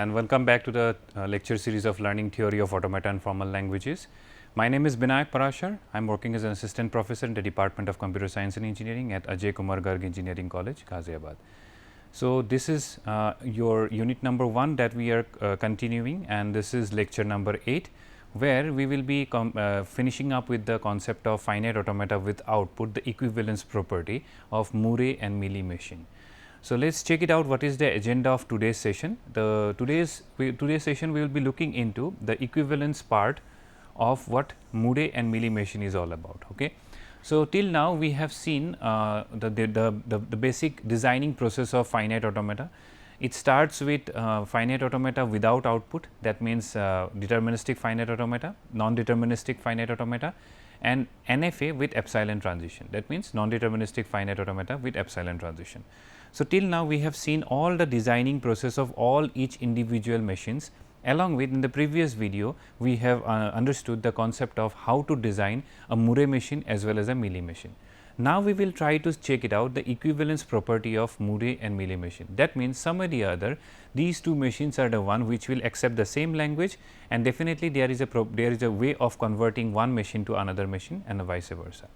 and welcome back to the lecture series of learning theory of automata and formal languages. My name is Binayak Parashar. I am working as an assistant professor in the Department of Computer Science and Engineering at Ajay Kumar Garg Engineering College, Ghaziabad. So, this is your unit number 1 that we are continuing, and this is lecture number 8, where we will be finishing up with the concept of finite automata with output, the equivalence property of Mealy and Mealy machine. So, let us check it out what is the agenda of today's session. Today's session we will be looking into the equivalence part of what Mealy and Mealy machine is all about. Okay. So, till now we have seen the basic designing process of finite automata. It starts with finite automata without output, that means deterministic finite automata, non-deterministic finite automata, and NFA with epsilon transition, that means non-deterministic finite automata with epsilon transition. So, till now we have seen all the designing process of all each individual machines. Along with, in the previous video we have understood the concept of how to design a Mealy machine as well as a Mealy machine. Now, we will try to check it out the equivalence property of Mealy and Mealy machine. That means, some or the other these two machines are the one which will accept the same language, and definitely there is a way of converting one machine to another machine and vice versa.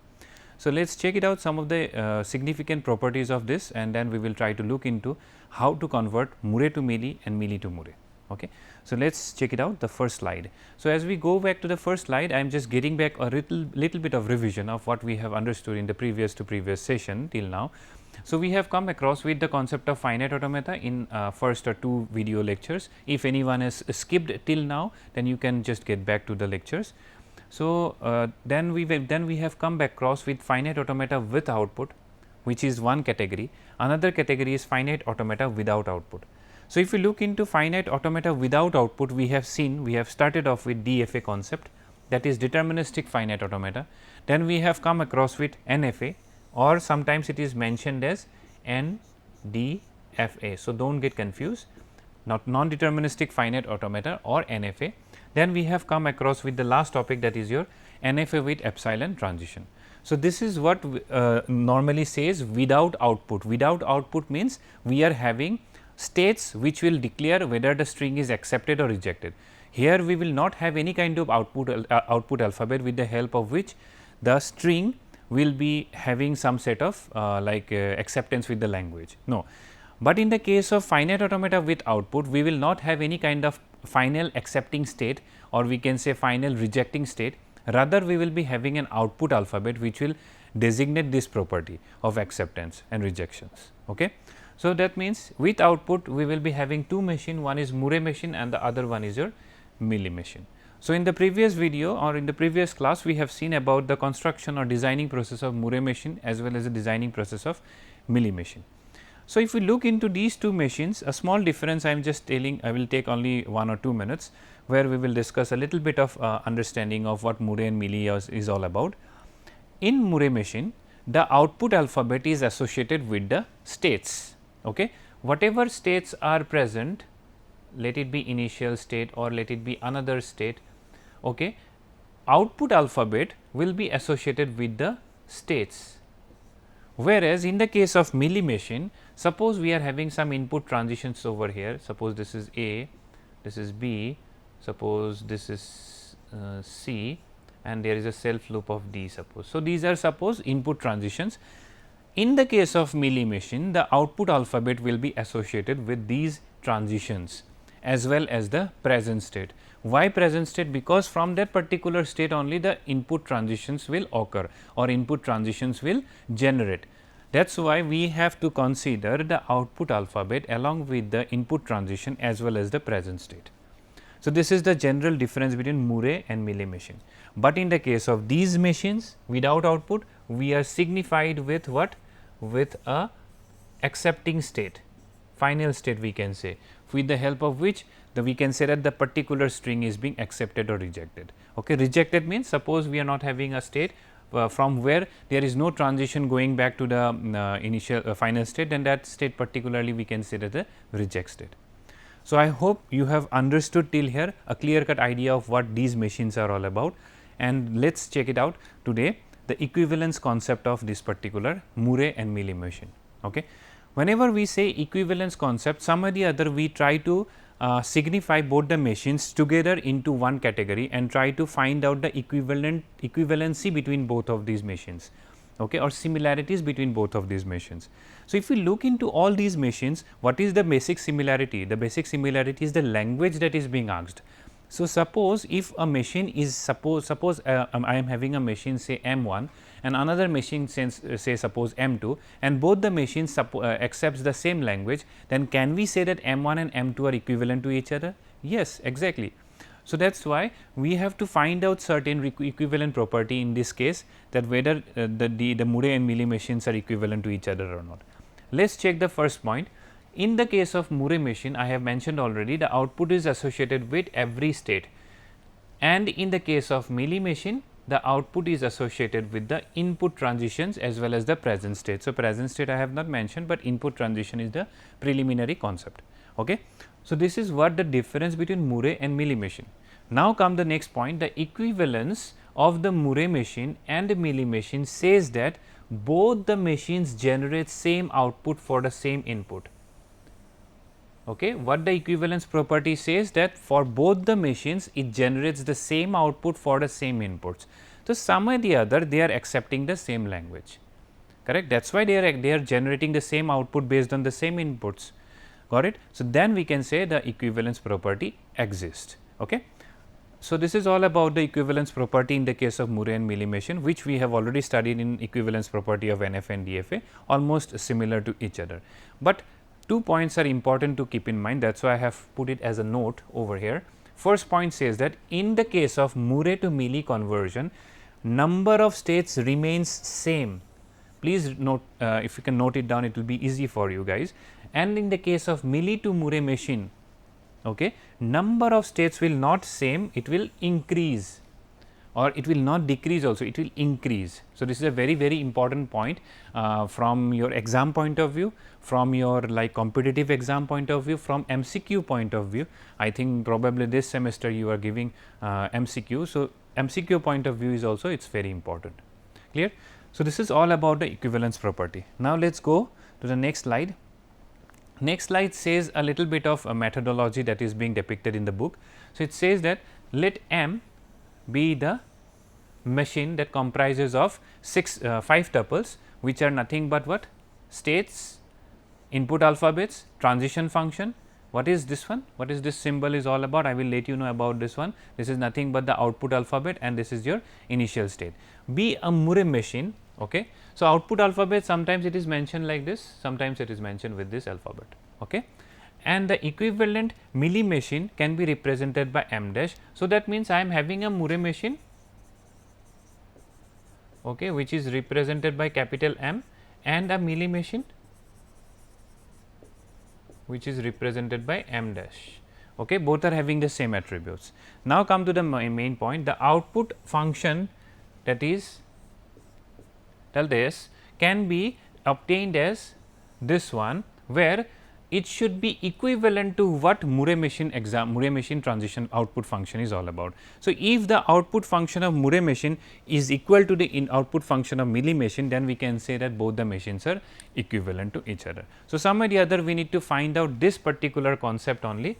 So, let us check it out some of the significant properties of this, and then we will try to look into how to convert Mealy to Mealy and Mealy to Mealy. Okay. So, let us check it out the first slide. So, as we go back to the first slide, I am just getting back a little bit of revision of what we have understood in the previous session till now. So, we have come across with the concept of finite automata in first or 2 video lectures. If anyone has skipped till now, then you can just get back to the lectures. So, then we have come back across with finite automata with output, which is one category. Another category is finite automata without output. So, if you look into finite automata without output, we have started off with DFA concept, that is deterministic finite automata. Then we have come across with NFA, or sometimes it is mentioned as NDFA. So, do not get confused, not non-deterministic finite automata or NFA. Then we have come across with the last topic, that is your NFA with epsilon transition. So, this is what normally says without output. Without output means we are having states which will declare whether the string is accepted or rejected. Here we will not have any kind of output alphabet with the help of which the string will be having some set of acceptance with the language. No, but in the case of finite automata with output, we will not have any kind of final accepting state, or we can say final rejecting state. Rather, we will be having an output alphabet which will designate this property of acceptance and rejections. Okay. So, that means with output we will be having 2 machine, one is Mealy machine and the other one is your Mealy machine. So, in the previous video or in the previous class, we have seen about the construction or designing process of Mealy machine as well as the designing process of Mealy machine. So, if we look into these 2 machines, a small difference I am just telling, I will take only 1 or 2 minutes, where we will discuss a little bit of understanding of what Mealy and Mealy is all about. In Mealy machine, the output alphabet is associated with the states. Okay. Whatever states are present, let it be initial state or let it be another state, okay, output alphabet will be associated with the states. Whereas, in the case of Mealy machine, suppose we are having some input transitions over here, suppose this is A, this is B, suppose this is C, and there is a self loop of D suppose. So, these are suppose input transitions. In the case of Mealy machine, the output alphabet will be associated with these transitions as well as the present state. Why present state? Because from that particular state only the input transitions will occur or input transitions will generate. That is why we have to consider the output alphabet along with the input transition as well as the present state. So, this is the general difference between Mealy and Mealy machine. But in the case of these machines without output, we are signified with what? With a accepting state, final state we can say, with the help of which we can say that the particular string is being accepted or rejected. Okay. Rejected means suppose we are not having a state from where there is no transition going back to the initial final state, then that state particularly we can say that the reject state. So, I hope you have understood till here a clear cut idea of what these machines are all about, and let us check it out today, the equivalence concept of this particular Mealy and Mealy machine. Okay. Whenever we say equivalence concept, some or the other we try to signify both the machines together into one category and try to find out the equivalency between both of these machines, okay, or similarities between both of these machines. So, if we look into all these machines, what is the basic similarity? The basic similarity is the language that is being asked. So, suppose if a machine is suppose I am having a machine say M1 and another machine say suppose M2 and both the machines accepts the same language, then can we say that M1 and M2 are equivalent to each other? Yes, exactly. So, that is why we have to find out certain equivalent property in this case, that whether the Murray and Mealy machines are equivalent to each other or not. Let us check the first point. In the case of Murray machine, I have mentioned already, the output is associated with every state, and in the case of Mealy machine, the output is associated with the input transitions as well as the present state. So, present state I have not mentioned, but input transition is the preliminary concept. Okay. So, this is what the difference between Murray and Mealy machine. Now, come the next point, the equivalence of the Murray machine and the Mealy machine says that both the machines generate same output for the same input. Okay. What the equivalence property says, that for both the machines it generates the same output for the same inputs. So, some or the other they are accepting the same language, correct. That is why they are generating the same output based on the same inputs, got it. So, then we can say the equivalence property exists. Okay. So, this is all about the equivalence property in the case of Murray and Mealy machine, which we have already studied in equivalence property of NFA and DFA, almost similar to each other. But two points are important to keep in mind, that is why I have put it as a note over here. First point says that in the case of Murray to Mealy conversion, number of states remains same. Please note, if you can note it down, it will be easy for you guys. And in the case of Mealy to Murray machine, okay, number of states will not same, it will increase, or it will not decrease also, it will increase. So, this is a very important point from your exam point of view, from your like competitive exam point of view, from MCQ point of view. I think probably this semester you are giving MCQ. So, MCQ point of view is also it is very important, clear. So, this is all about the equivalence property. Now, let us go to the next slide. Next slide says a little bit of a methodology that is being depicted in the book. So, it says that let M be the machine that comprises of 5 tuples, which are nothing but what? States, input alphabets, transition function. What is this one? What is this symbol is all about? I will let you know about this one. This is nothing but the output alphabet, and this is your initial state. Be a Murray machine. Okay. So, output alphabet sometimes it is mentioned like this, sometimes it is mentioned with this alphabet. Okay. And the equivalent Mealy machine can be represented by M dash. So, that means I am having a Murray machine, okay, which is represented by capital M, and a Mealy machine which is represented by M dash. Okay. Both are having the same attributes. Now, come to the main point, the output function, that is tell this, can be obtained as this one, where it should be equivalent to what Murray machine transition output function is all about. So, if the output function of Murray machine is equal to the output function of Mealy machine, then we can say that both the machines are equivalent to each other. So, some or the other we need to find out this particular concept only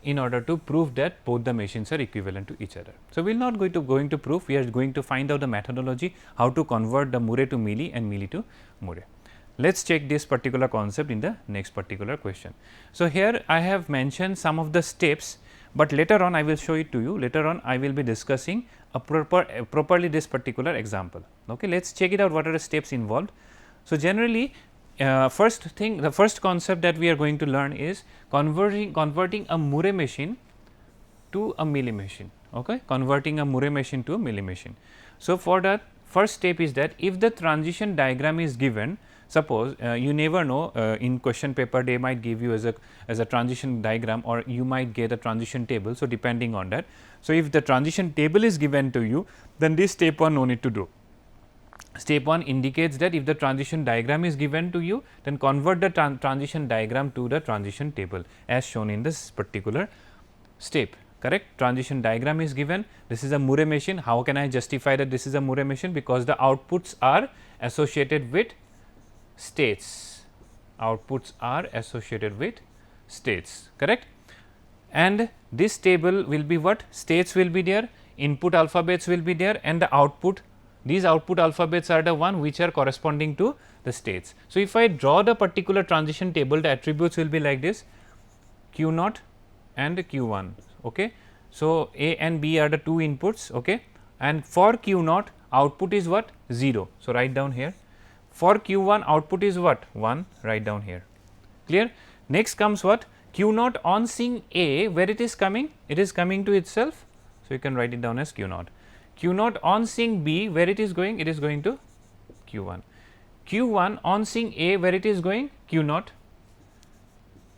in order to prove that both the machines are equivalent to each other. So, we will not going to prove, we are going to find out the methodology how to convert the Murray to Mealy and Mealy to Murray. Let us check this particular concept in the next particular question. So, here I have mentioned some of the steps, but later on I will show it to you. Later on I will be discussing a properly this particular example. Okay. Let us check it out what are the steps involved. So, generally the first concept that we are going to learn is converting a Murray machine to a Mealy machine. Okay. Converting a Murray machine to a Mealy machine. So, for that first step is that if the transition diagram is given, suppose you never know, in question paper they might give you as a transition diagram, or you might get a transition table. So, depending on that. So, if the transition table is given to you, then this step 1 no need to do. Step 1 indicates that if the transition diagram is given to you, then convert the transition diagram to the transition table as shown in this particular step, correct. Transition diagram is given, this is a Murray machine. How can I justify that this is a Murray machine? Because the outputs are associated with states, outputs are associated with states, correct. and this table will be what? States will be there, input alphabets will be there, and the output, these output alphabets are the one which are corresponding to the states. So, if I draw the particular transition table, the attributes will be like this: q naught and q 1. Okay. So, A and B are the two inputs, okay, and for q naught output is what? 0. So, write down here. For q 1 output is what? 1, write down here. Clear? Next comes what? Q naught on seeing A, where it is coming? It is coming to itself. So, you can write it down as q naught. Q naught on seeing B, where it is going? It is going to q 1. Q 1 on seeing A, where it is going? Q naught,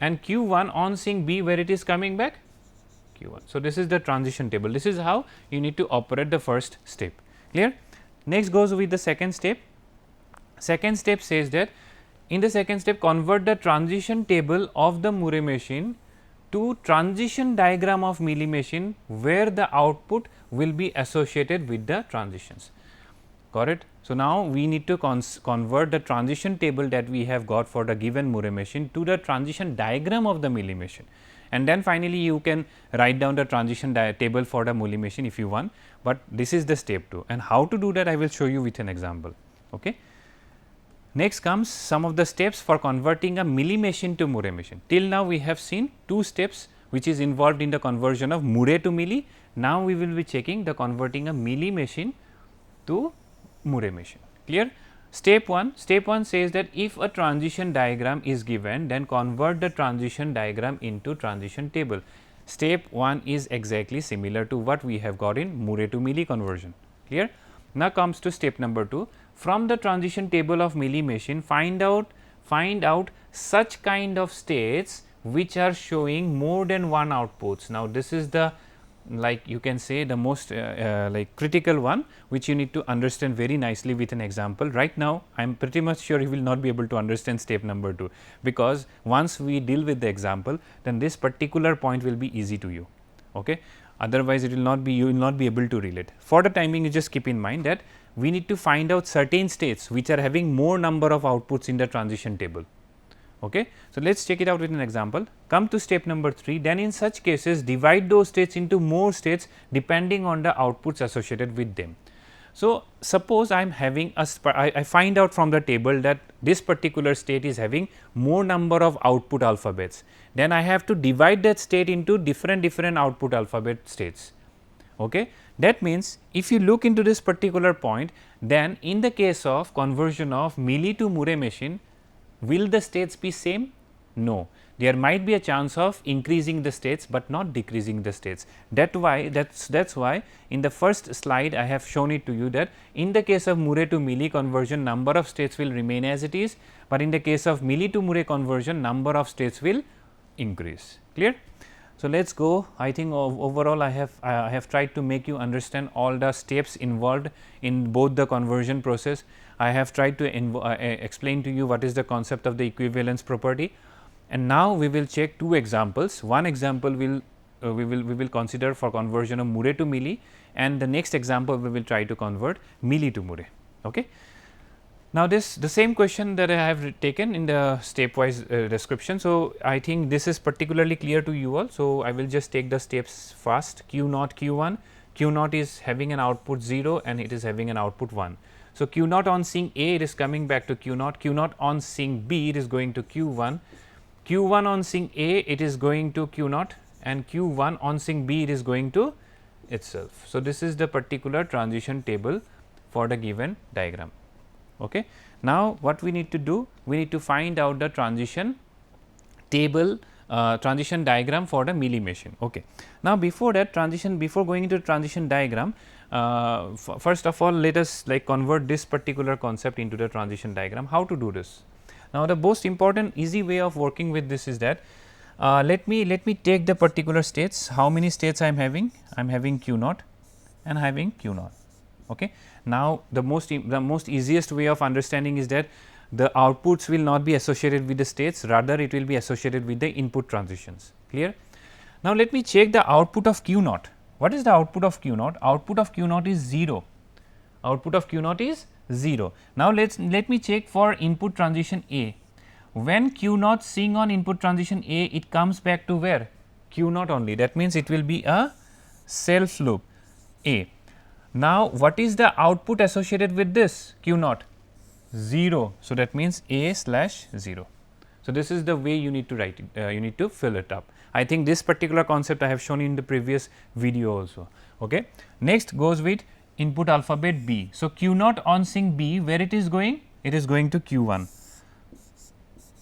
and q 1 on seeing B, where it is coming back? Q 1. So, this is the transition table. This is how you need to operate the first step. Clear? Next goes with the second step. Second step says that in the second step, convert the transition table of the Murray machine to transition diagram of Mealy machine, where the output will be associated with the transitions. Got it? So, now we need to convert the transition table that we have got for the given Murray machine to the transition diagram of the Mealy machine, and then finally, you can write down the transition table for the Mealy machine if you want, but this is the step 2, and how to do that I will show you with an example. Okay. Next comes some of the steps for converting a Mealy machine to Murray machine. Till now we have seen 2 steps which is involved in the conversion of Murray to Mealy. Now, we will be checking the converting a Mealy machine to Murray machine. Clear? Step 1 says that if a transition diagram is given, then convert the transition diagram into transition table. Step 1 is exactly similar to what we have got in Murray to Mealy conversion. Clear? Now, comes to step number 2. From the transition table of Mealy machine, find out such kind of states which are showing more than one outputs. Now, this is the, like you can say, the most like critical one, which you need to understand very nicely with an example. Right now, I am pretty much sure you will not be able to understand step number 2, because once we deal with the example, then this particular point will be easy to you. Okay. Otherwise, it will not be, you will not be able to relate. For the time being, you just keep in mind that we need to find out certain states which are having more number of outputs in the transition table. Okay. So, let us check it out with an example. Come to step number 3, then in such cases divide those states into more states depending on the outputs associated with them. So, suppose I am having I find out from the table that this particular state is having more number of output alphabets, then I have to divide that state into different output alphabet states. Okay. That means, if you look into this particular point, then in the case of conversion of Mealy to Murray machine, will the states be same? No. There might be a chance of increasing the states, but not decreasing the states. That's why in the first slide I have shown it to you that in the case of Murray to Mealy conversion, number of states will remain as it is, but in the case of Mealy to Murray conversion, number of states will increase. Clear? So, let us go. I think overall I have tried to make you understand all the steps involved in both the conversion process. I have tried to explain to you what is the concept of the equivalence property, and now we will check 2 examples. One example will we will consider for conversion of Murray to Mealy, and the next example we will try to convert Mealy to Murray. Okay. Now, the same question that I have taken in the stepwise description. So, I think this is particularly clear to you all. So, I will just take the steps fast. Q naught Q 1, Q naught is having an output 0 and it is having an output 1. So, Q naught on seeing A, it is coming back to Q naught on seeing B, it is going to Q 1, Q 1 on seeing A, it is going to Q naught, and Q 1 on seeing B, it is going to itself. So, this is the particular transition table for the given diagram. Okay. Now, what we need to do? We need to find out the transition table, transition diagram for the Mealy machine. Okay. Now, before that before going into transition diagram, first of all, let us like convert this particular concept into the transition diagram. How to do this? Now, the most important easy way of working with this is that let me take the particular states. How many states I am having? I am having Q naught and having Q naught. Okay. Now, the most easiest way of understanding is that the outputs will not be associated with the states, rather it will be associated with the input transitions. Clear? Now, let me check the output of Q naught. What is the output of Q naught? Output of Q naught is 0. Output of Q naught is 0. Now, let me check for input transition A. When Q naught seeing on input transition A, it comes back to where? Q naught only, that means it will be a self loop A. Now, what is the output associated with this Q naught? 0. So, that means A slash 0. So, this is the way you need to write it, you need to fill it up. I think this particular concept I have shown in the previous video also. Okay. Next goes with input alphabet B. So, Q naught on sync B, where it is going? It is going to Q 1.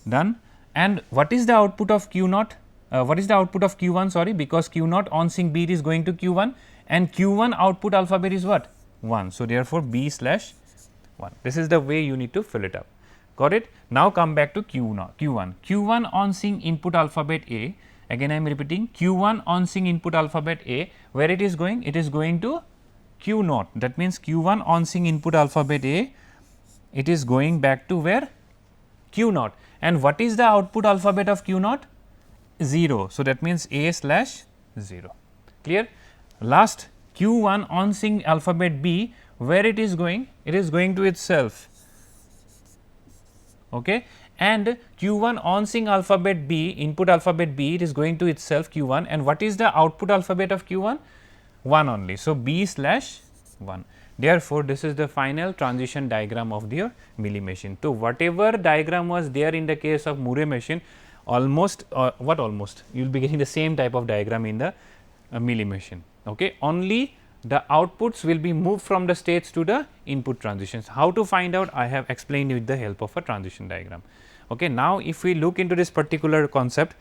Done. And what is the output of Q naught? What is the output of Q 1? Sorry, because Q naught on sync B is going to Q 1 and Q 1 output alphabet is what? 1. So, therefore, B slash 1. This is the way you need to fill it up. Got it? Now, come back to Q 1. Q 1 on sync input alphabet A. Again, I am repeating Q 1 on sync input alphabet A. Where it is going? It is going to Q naught. That means, Q 1 on sync input alphabet A. It is going back to where? Q naught. And what is the output alphabet of Q naught? 0. So, that means A slash 0. Clear? Last Q 1 on sync alphabet B, where it is going? It is going to itself. Okay. And Q 1 on sync alphabet B, input alphabet B, it is going to itself Q 1, and what is the output alphabet of Q 1? 1 only. So, B slash 1. Therefore, this is the final transition diagram of your Mealy machine. So, whatever diagram was there in the case of Moore machine, almost what almost you will be getting the same type of diagram in the Mealy machine. Okay. Only the outputs will be moved from the states to the input transitions. How to find out? I have explained with the help of a transition diagram. Okay. Now, if we look into this particular concept,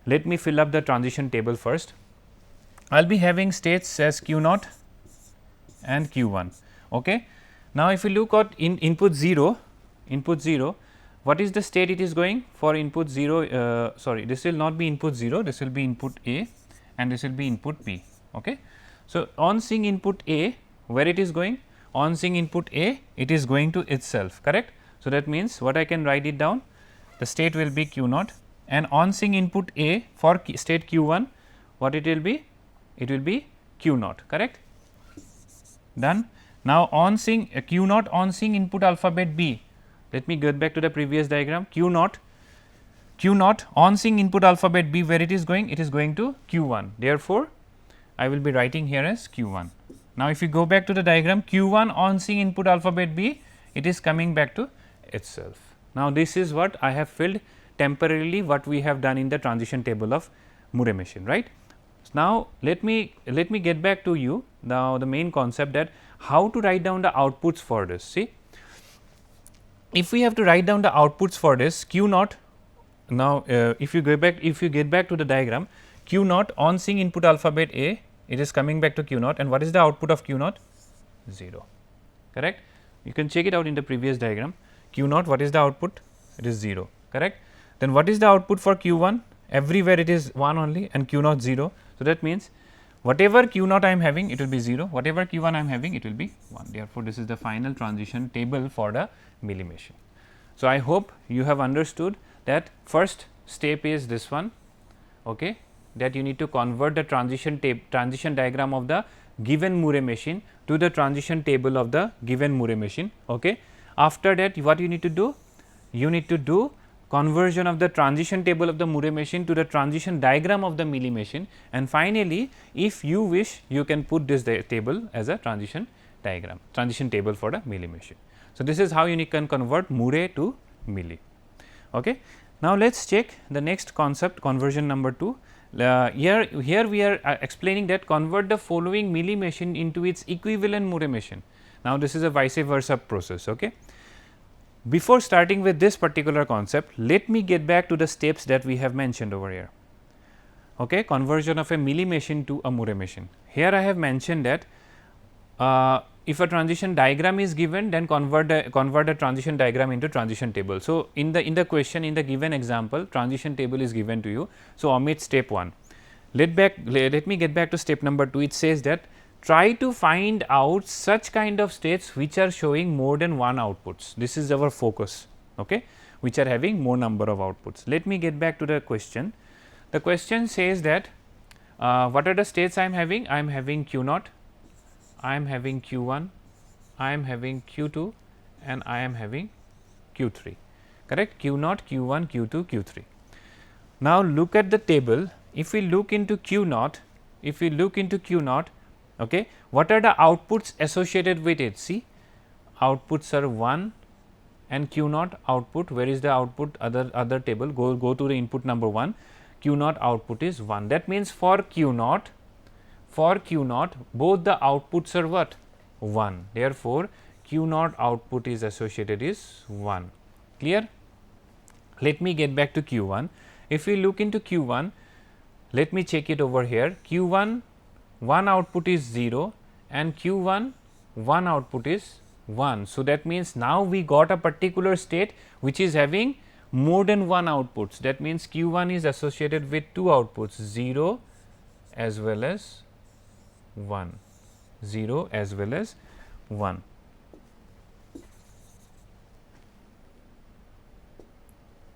let me fill up the transition table first. I will be having states as Q naught and Q 1. Okay. Now, if you look at input 0, what is the state it is going for input 0? Sorry, this will not be input 0, this will be input A and this will be input B. Okay. So, on sync input A, where it is going? On sync input A, it is going to itself, correct. So, that means, what I can write it down? The state will be Q naught, and on sync input A for state Q 1, what it will be? It will be Q naught, correct. Done. Now, on sync Q naught on sync input alphabet B. Let me get back to the previous diagram. Q naught on sync input alphabet B, where it is going? It is going to Q 1. Therefore, I will be writing here as Q 1. Now, if you go back to the diagram, Q 1 on sync input alphabet B, it is coming back to itself. Now, this is what I have filled temporarily, what we have done in the transition table of Moore machine, right. Now, let me get back to you now the main concept that how to write down the outputs for this. See, if we have to write down the outputs for this Q naught, now if you get back to the diagram, Q naught on sync input alphabet A, it is coming back to Q naught, and what is the output of Q naught? 0, correct. You can check it out in the previous diagram. Q naught, what is the output? It is 0, correct. Then what is the output for Q 1? Everywhere it is 1 only, and Q naught 0. So, that means, whatever Q naught I am having, it will be 0, whatever Q 1 I am having, it will be 1. Therefore, this is the final transition table for the Mealy machine. So, I hope you have understood that first step is this one, okay, that you need to convert the transition diagram of the given Moore machine to the transition table of the given Moore machine. Okay. After that, what you need to do? You need to do conversion of the transition table of the Moore machine to the transition diagram of the Mealy machine, and finally, if you wish, you can put this table as a transition diagram, transition table for the Mealy machine. So, this is how you can convert Moore to Mealy. Okay. Now, let us check the next concept, conversion number 2. Here we are explaining that convert the following Mealy machine into its equivalent Moore machine. Now, this is a vice versa process. Okay. Before starting with this particular concept, let me get back to the steps that we have mentioned over here. Okay, conversion of a Mealy machine to a Moore machine. Here I have mentioned that if a transition diagram is given, then convert the transition diagram into transition table. So, in the question, in the given example, transition table is given to you. So, omit step 1. Let me get back to step number 2. It says that try to find out such kind of states which are showing more than one outputs. This is our focus, okay, which are having more number of outputs. Let me get back to the question. The question says that what are the states I am having? I am having Q naught, I am having Q 1, I am having Q 2 and I am having Q 3, correct. Q naught, Q 1, Q 2, Q 3. Now, look at the table. if we look into Q naught, okay, what are the outputs associated with it? See, outputs are 1 and Q naught output. Where is the output? Other table, go to the input number 1, Q naught output is 1. That means for Q naught both the outputs are what? 1. Therefore, Q naught output is associated is 1. Clear? Let me get back to Q1. If we look into Q1, let me check it over here. Q1 1 output is 0 and Q1 1 output is 1. So, that means now we got a particular state which is having more than one outputs. That means Q1 is associated with two outputs, 0 as well as 1, 0 as well as 1.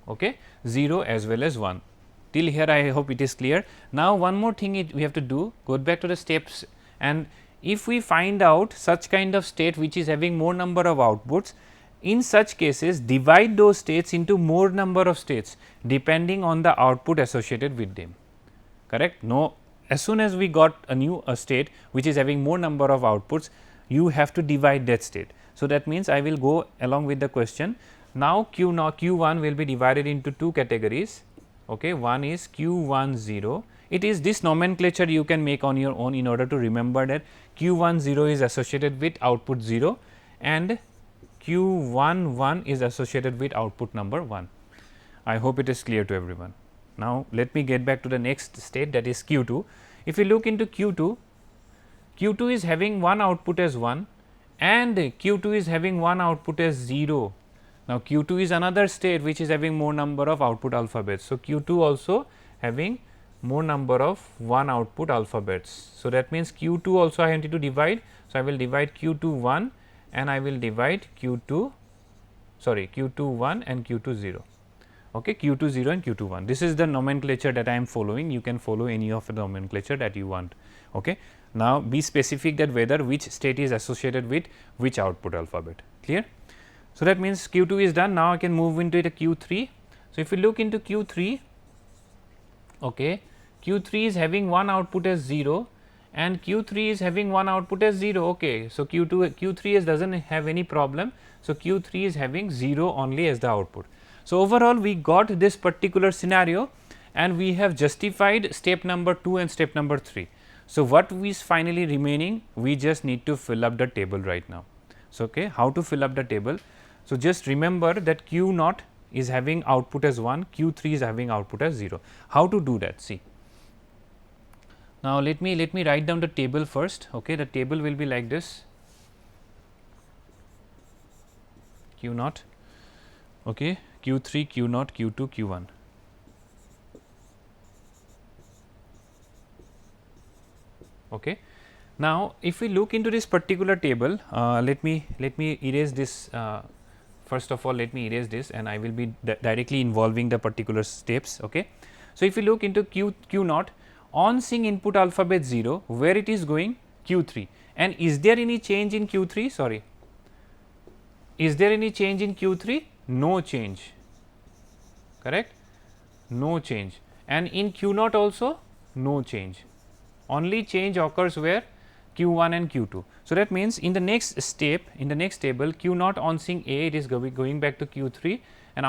Okay, 0 as well as 1. Till here I hope it is clear. Now, one more thing we have to do, go back to the steps, and if we find out such kind of state which is having more number of outputs, in such cases divide those states into more number of states depending on the output associated with them, correct. No, as soon as we got a state which is having more number of outputs, you have to divide that state. So, that means I will go along with the question. Now, Q1 will be divided into two categories. Okay, one is Q10. It is this nomenclature you can make on your own in order to remember that Q10 is associated with output 0 and Q11 is associated with output number 1. I hope it is clear to everyone. Now, let me get back to the next state, that is Q2. If we look into Q2, Q2 is having one output as 1 and Q2 is having one output as 0. Now, Q2 is another state which is having more number of output alphabets. So, Q2 also having more number of one output alphabets. So, that means Q2 also I need to divide. So, I will divide Q2 1 and I will divide Q2 1 and Q2 0. Okay, Q2 0 and Q2 1. This is the nomenclature that I am following. You can follow any of the nomenclature that you want. Okay. Now, be specific that whether which state is associated with which output alphabet. Clear? So, that means Q2 is done. Now, I can move into the Q3. So, if you look into Q3, okay, Q3 is having one output as 0 and Q3 is having one output as 0. Okay. So, Q3 does not have any problem. So, Q3 is having 0 only as the output. So, overall we got this particular scenario and we have justified step number 2 and step number 3. So, what is finally remaining? We just need to fill up the table right now. So, okay, how to fill up the table? So, just remember that Q naught is having output as 1, Q3 is having output as 0. How to do that? See. Now, let me write down the table first. Okay, the table will be like this: Q naught, okay, Q3, Q naught, Q2, Q1. Okay. Now, if we look into this particular table, let me erase this. First of all, let me erase this, and I will be directly involving the particular steps. Okay. So, if you look into Q naught, on seeing input alphabet 0, where it is going? Q3. And is there any change in Q3? Sorry. Is there any change in Q3? No change. Correct? No change. And in Q naught also no change. Only change occurs where? Q1 and Q2. So, that means in the next step, in the next table, Q naught on seeing A, it is going back to Q3 and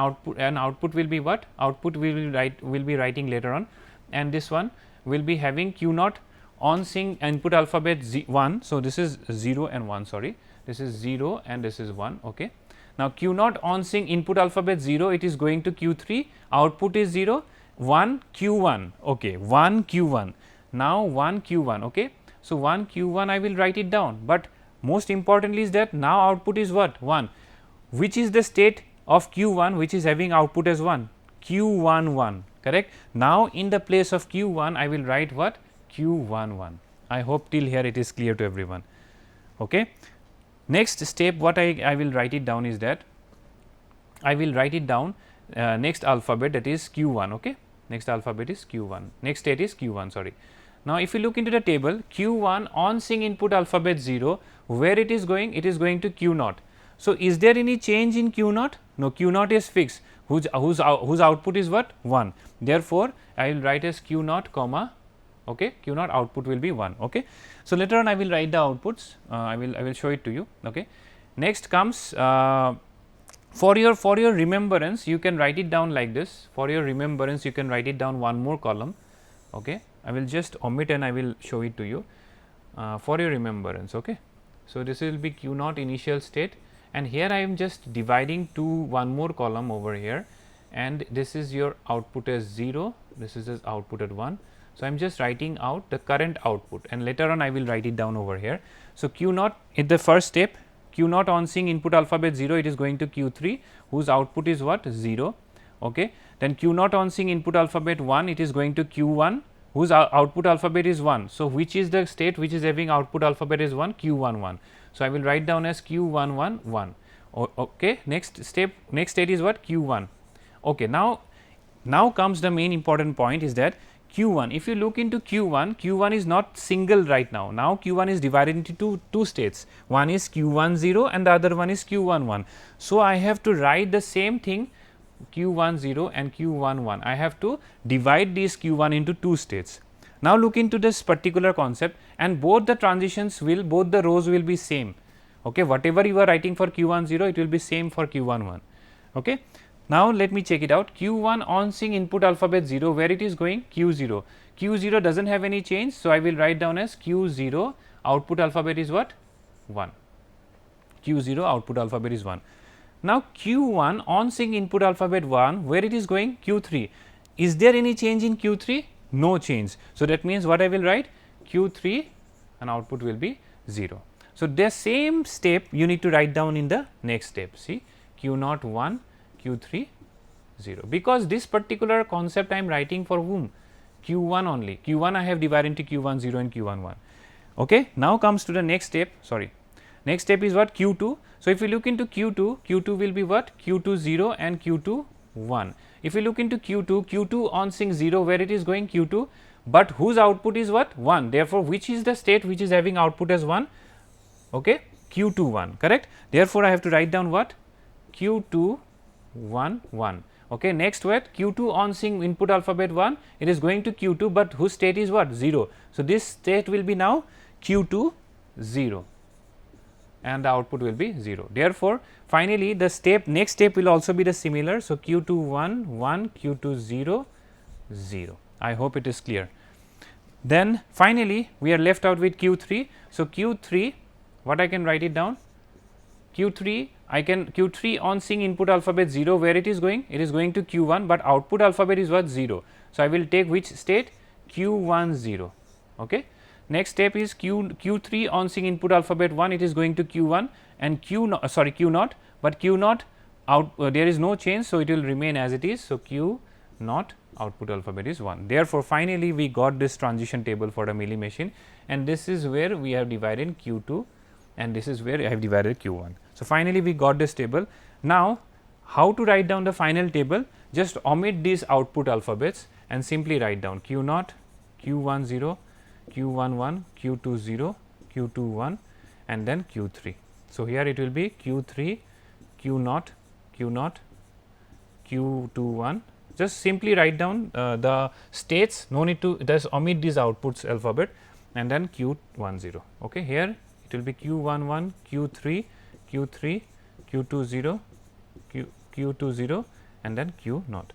output will be what? Output we will be writing later on, and this one will be having Q naught on seeing input alphabet 1. So, this is 0 and 1, sorry, this is 0 and this is 1. Okay. Now, Q naught on seeing input alphabet 0, it is going to Q3, output is 0, 1 Q1, okay, 1 Q1. Now, 1 Q1, okay. So, 1 Q1 I will write it down, but most importantly is that now output is what? 1. Which is the state of Q1 which is having output as 1? Q11, correct. Now, in the place of Q1 I will write what? Q11. I hope till here it is clear to everyone. Okay. Next step, what I will write it down is that I will write it down next alphabet, that is Q1. Okay. Next alphabet is Q1, next state is Q1, sorry. Now, if you look into the table, Q1 on seeing input alphabet 0, where it is going? It is going to Q naught. So, is there any change in Q naught? No, Q naught is fixed, whose output is what? 1. Therefore, I will write as q naught comma, okay, q naught output will be 1. Okay. So, later on I will write the outputs, I will show it to you. Okay. Next comes for your remembrance, you can write it down like this. For your remembrance, you can write it down one more column. Okay. I will just omit and I will show it to you for your remembrance. Okay. So, this will be q naught initial state, and here I am just dividing to one more column over here, and this is your output as 0, this is as output at 1. So, I am just writing out the current output, and later on I will write it down over here. So, q naught in the first step, q naught on seeing input alphabet 0, it is going to q 3 whose output is what, 0. Okay. Then q naught on seeing input alphabet 1, it is going to q 1 whose output alphabet is 1. So, which is the state which is having output alphabet is 1, q 1 1. So, I will write down as q 1 1 1. Okay. Next step, next state is what, q 1. Okay. Now comes the main important point is that q 1, if you look into q 1, q 1 is not single right now. Now, q 1 is divided into two states, one is q 1 0 and the other one is q 1 1. So, I have to write the same thing q 1 0 and q 1 1. I have to divide these q 1 into two states. Now, look into this particular concept, and both the transitions will, both the rows will be same. Okay. Whatever you are writing for q 1 0, it will be same for q 1 1. Okay. Now, let me check it out. q 1 on seeing input alphabet 0, where it is going, q 0. q 0 does not have any change. So, I will write down as q 0 output alphabet is what, 1, q 0 output alphabet is 1. Now, q 1 on seeing input alphabet 1, where it is going, q 3. Is there any change in q 3? No change. So, that means what I will write, q 3 and output will be 0. So, the same step you need to write down in the next step. See, q naught 1, q 3 0, because this particular concept I am writing for whom, q 1 only, q 1 I have divided into q 1 0 and q 1 1. Okay. Now, comes to the next step, sorry, next step is what, q 2. So, if you look into q 2, q 2 will be what, q 2 0 and q 2 1. If you look into q 2 on seeing 0, where it is going, q 2, but whose output is what, 1. Therefore, which is the state which is having output as 1, okay, q 2 1, correct. Therefore, I have to write down what, q 2 1 1. Okay. Next, what, q 2 on seeing input alphabet 1, it is going to q 2, but whose state is what, 0. So, this state will be now q 2 0 and the output will be 0. Therefore, finally, the step, next step will also be the similar. So, q 2 1 1, q 2 0 0. I hope it is clear. Then finally, we are left out with q 3. So, q 3, what I can write it down, q 3, I can, q 3 on seeing input alphabet 0, where it is going, it is going to q 1, but output alphabet is what, 0. So, I will take which state, q 1 0. Okay. Next step is q 3 on seeing input alphabet 1, it is going to q 1 and q naught, but q naught out, there is no change. So, it will remain as it is. So, q naught output alphabet is 1. Therefore, finally, we got this transition table for the Mealy machine, and this is where we have divided q 2 and this is where I have divided q 1. So, finally, we got this table. Now, how to write down the final table? Just omit these output alphabets and simply write down q naught, q 1 0, q 1 1, q 2 0, q 2 1 and then q 3. So, here it will be q 3, q naught, q naught, q 2 1. Just simply write down the states, no need to just omit these outputs alphabet and then q 1 0. Okay. Here it will be q 1 1, q 3, q 3, q 2 0, q 2 0 and then q naught.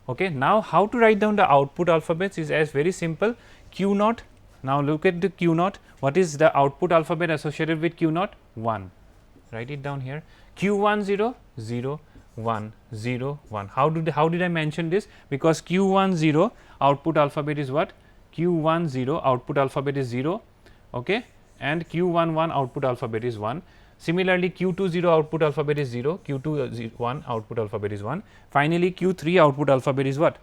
Okay. Now, how to write down the output alphabets is as very simple, q naught. Now, look at the q naught, what is the output alphabet associated with q naught, 1, write it down here, q 1 0 0 1 0 1. How did I mention this? Because q 1 0 output alphabet is what, q 1 0 output alphabet is 0, okay, and q 1 1 output alphabet is 1. Similarly, q 2 0 output alphabet is 0, q 2 1 output alphabet is 1. Finally, q 3 output alphabet is what,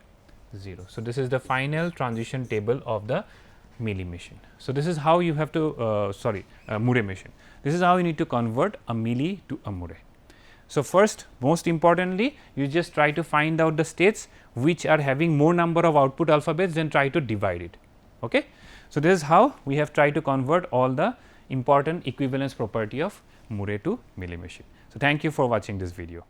0. So, this is the final transition table of the Mealy machine. So, this is how you have to Murray machine. This is how you need to convert a Mealy to a Murray. So, first, most importantly, you just try to find out the states which are having more number of output alphabets, then try to divide it. Okay. So, this is how we have tried to convert all the important equivalence property of Murray to Mealy machine. So, thank you for watching this video.